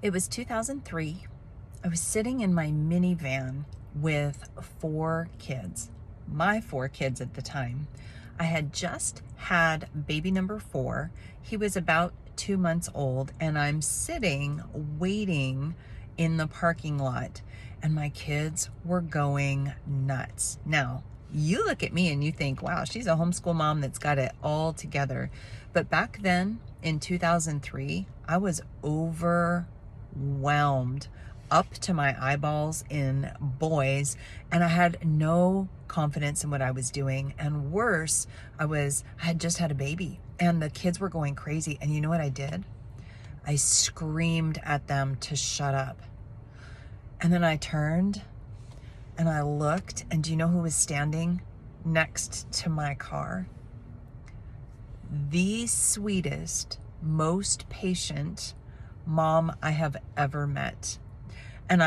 It was 2003. I was sitting in my minivan with 4 kids, my 4 kids at the time. I had just had baby number 4. He was about 2 months old, and I'm sitting waiting in the parking lot, and my kids were going nuts. Now, you look at me and you think, wow, she's a homeschool mom that's got it all together. But back then in 2003, I was overwhelmed up to my eyeballs in boys, and I had no confidence in what I was doing. And worse, I had just had a baby and the kids were going crazy. And you know what I did? I screamed at them to shut up. And then I turned and I looked, and do you know who was standing next to my car? The sweetest, most patient mom I have ever met. And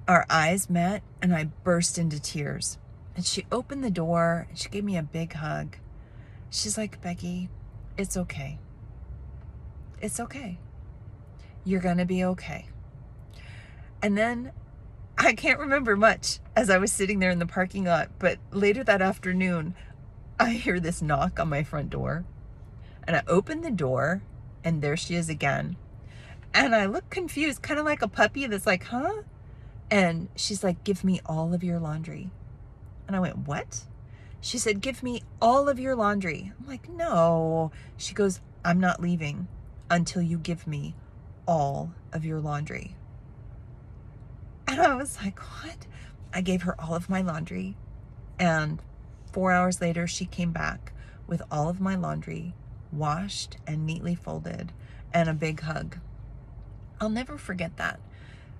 our eyes met, and I burst into tears. And she opened the door and she gave me a big hug. She's like, Becky, it's okay. It's okay. You're gonna be okay. And then I can't remember much as I was sitting there in the parking lot, but later that afternoon, I hear this knock on my front door, and I open the door, and there she is again. And I look confused, kind of like a puppy that's like, huh? And she's like, give me all of your laundry. And I went, what? She said, give me all of your laundry. I'm like, no. She goes, I'm not leaving until you give me all of your laundry. And I was like, what? I gave her all of my laundry. And 4 hours later, she came back with all of my laundry washed and neatly folded and a big hug. I'll never forget that,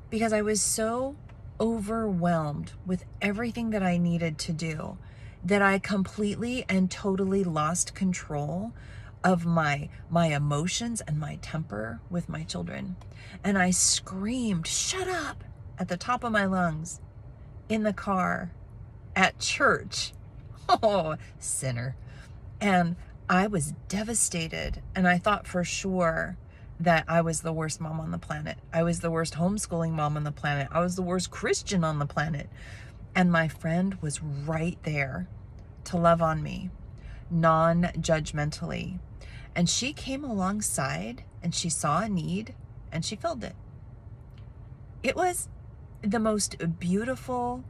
because I was so overwhelmed with everything that I needed to do that I completely and totally lost control of my emotions and my temper with my children. And I screamed, shut up, at the top of my lungs, in the car, at church. Oh, sinner. And I was devastated, and I thought for sure that I was the worst mom on the planet. I was the worst homeschooling mom on the planet. I was the worst Christian on the planet. And my friend was right there to love on me, non-judgmentally. And she came alongside, and she saw a need, and she filled it. It was the most beautiful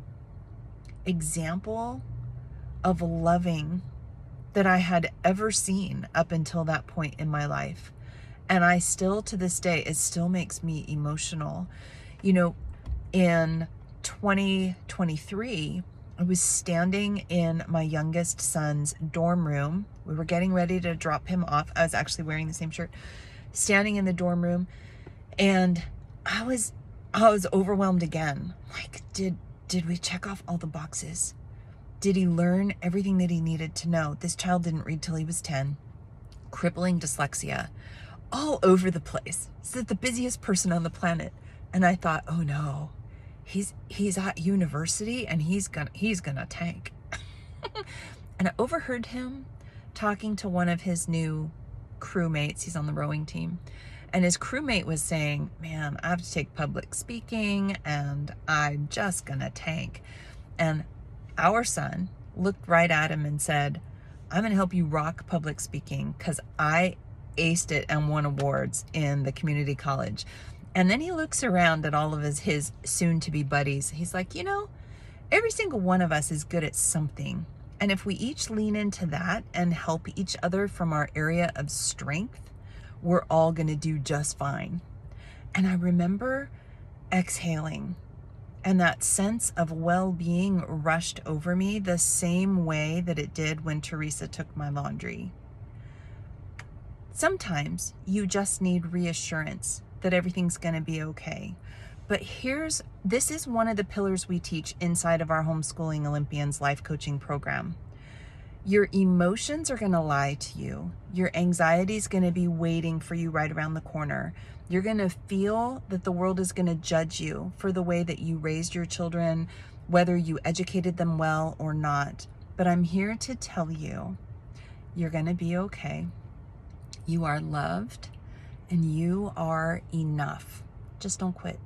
example of loving that I had ever seen up until that point in my life. And I still, to this day, it still makes me emotional. You know, in 2023, I was standing in my youngest son's dorm room. We were getting ready to drop him off. I was actually wearing the same shirt, standing in the dorm room. And I was overwhelmed again. Like, did we check off all the boxes? Did he learn everything that he needed to know? This child didn't read till he was 10. Crippling dyslexia. All over the place. He's the busiest person on the planet. And I thought, oh no, he's at university and he's gonna tank. And I overheard him talking to one of his new crewmates. He's on the rowing team. And his crewmate was saying, man, I have to take public speaking and I'm just gonna tank. And our son looked right at him and said, I'm gonna help you rock public speaking because I aced it and won awards in the community college. And then he looks around at all of his soon-to-be buddies. He's like, you know, every single one of us is good at something. And if we each lean into that and help each other from our area of strength, we're all going to do just fine. And I remember exhaling, and that sense of well-being rushed over me the same way that it did when Teresa took my laundry. Sometimes you just need reassurance that everything's going to be okay. But this is one of the pillars we teach inside of our Homeschooling Olympians life coaching program. Your emotions are going to lie to you. Your anxiety is going to be waiting for you right around the corner. You're going to feel that the world is going to judge you for the way that you raised your children, whether you educated them well or not. But I'm here to tell you, you're going to be okay. You are loved and you are enough. Just don't quit.